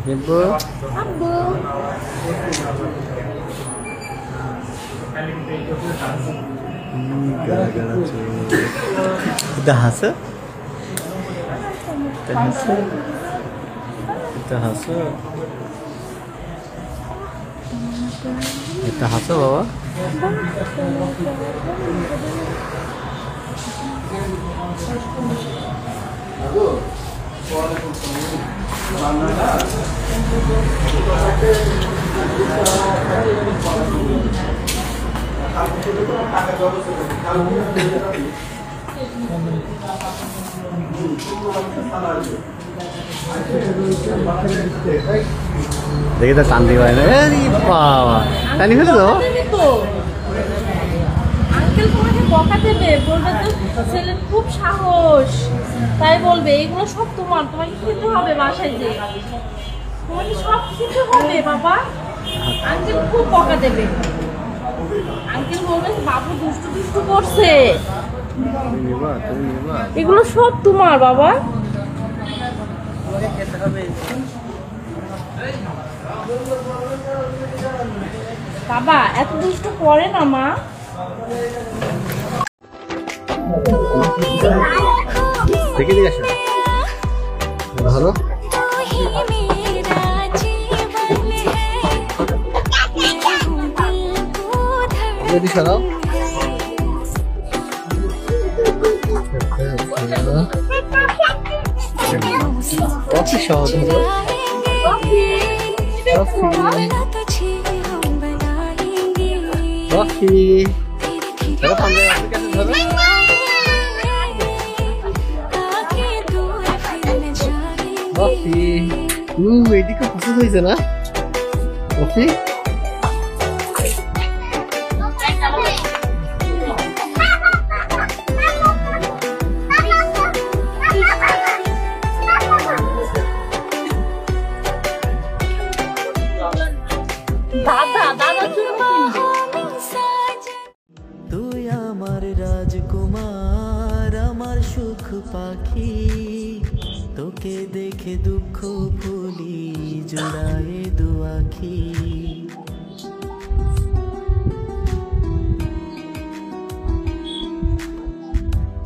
দেখবো আব্বু এটা হাসো এটা হাসো এটা হাসো এটা হাসো বাবা দেখি তো টান দিবা বাবা টানি ফেলে তো আঙ্কেল তোমাকে বকা দেবে, বলবে তো ছেলের খুব সাহস, তাই বলবে এগুলো সব তোমার, তোমাকে খেতে হবে বাসায় যে, তোমাকে সব খেতে হবে বাবা। আঙ্কেল খুব বকা দেবে, আঙ্কেল বলবে বাবু দুষ্টু দুষ্টু করছে, এগুলো সব তোমার বাবা। বাবা এত দুষ্টু করে না মা। দেখে দিয়ে আসো ধরো যদি সরাও কফি সহ ধরো কফি ধরো পাঞ্জাবি আপনার কাছে ধরো কফি এদিকে পছন্দ হয়েছে না কফি তুই আমার রাজকুমার, আমার সুখ পাখি, তোকে দেখে দুঃখ ভুলি জোড়ায় দুয়াখি।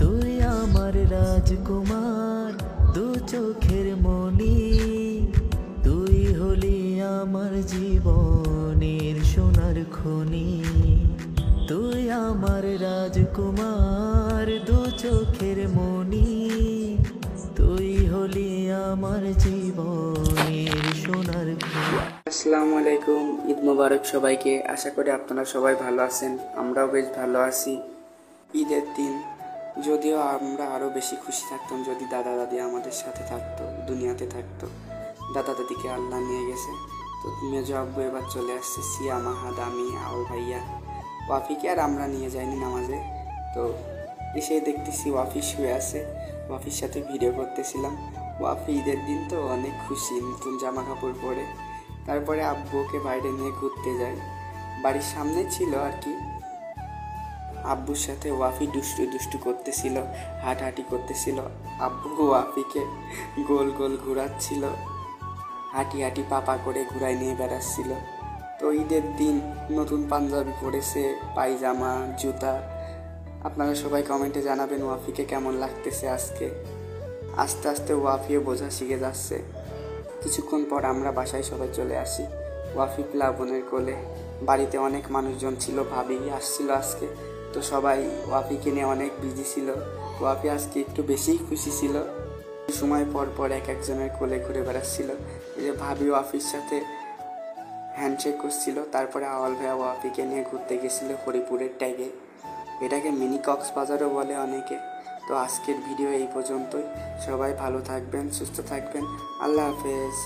তুই আমার রাজকুমার, দু চোখের মনি, তুই হলি আমার জীবনের সোনার খনি। তুই আমার রাজকুমার, দু চোখের মনি, তুই হলি আমার জীবনের সোনার খনি। আসসালামু আলাইকুম, ঈদ মোবারক সবাইকে। আশা করি আপনারা সবাই ভালো আছেন, আমরাও বেশ ভালো আছি। ঈদের দিন যদিও আমরা আরও বেশি খুশি থাকতাম যদি দাদা দাদি আমাদের সাথে থাকতো, দুনিয়াতে থাকতো। দাদা দাদিকে আল্লাহ নিয়ে গেছে, তো মেজো আব্বু এবার চলে আসছে, সিয়া, মাহাদ, আমি, আও ভাইয়া, ওয়াফিকে আর আমরা নিয়ে যাইনি নামাজে। তো এসে দেখতেছি ওয়াফি শুয়ে আছে, ওয়াফির সাথে ভিডিও করতেছিলাম। ওয়াফি ঈদের দিন তো অনেক খুশি, নতুন জামা কাপড় পরে। তারপরে আব্বুকে বাইরে নিয়ে ঘুরতে যাই, বাড়ির সামনে ছিল আর কি। আব্বুর সাথে ওয়াফি দুষ্টু দুষ্টু করতেছিল, হাঁটাহাঁটি করতেছিল। আব্বু ওয়াফিকে গোল গোল ঘোরাচ্ছিল, হাঁটি হাঁটি পাপা করে ঘুরাই নিয়ে বেড়াচ্ছিল। তো ঈদের দিন নতুন পাঞ্জাবি পরেছে, পায়জামা, জুতা। আপনারা সবাই কমেন্টে জানাবেন ওয়াফিকে কেমন লাগতেছে আজকে। আস্তে আস্তে ওয়াফিও বোঝা শিখে যাচ্ছে। কিছুক্ষণ পর আমরা বাসায় সবাই চলে আসি, ওয়াফি প্লাবনের কোলে। বাড়িতে অনেক মানুষজন ছিল, ভাবি আসছিল আজকে, তো সবাই ওয়াফিকে নিয়ে অনেক বিজি ছিল। ওয়াফি আজকে একটু বেশিই খুশি ছিল। সময় পর পর এক একজনের কোলে ঘুরে বেড়াচ্ছিল। এই যে ভাবি ওয়াফির সাথে হ্যান্ডশেক করছিল। তারপরে আওয়াল ভাইয়া ওয়াফিকে নিয়ে ঘুরতে গেছিলো হরিপুরের ট্যাগে, এটাকে মিনি কক্সবাজারও বলে অনেকে। তো আজকের ভিডিও এই পর্যন্তই। সবাই ভালো থাকবেন, সুস্থ থাকবেন, আল্লাহ হাফেজ।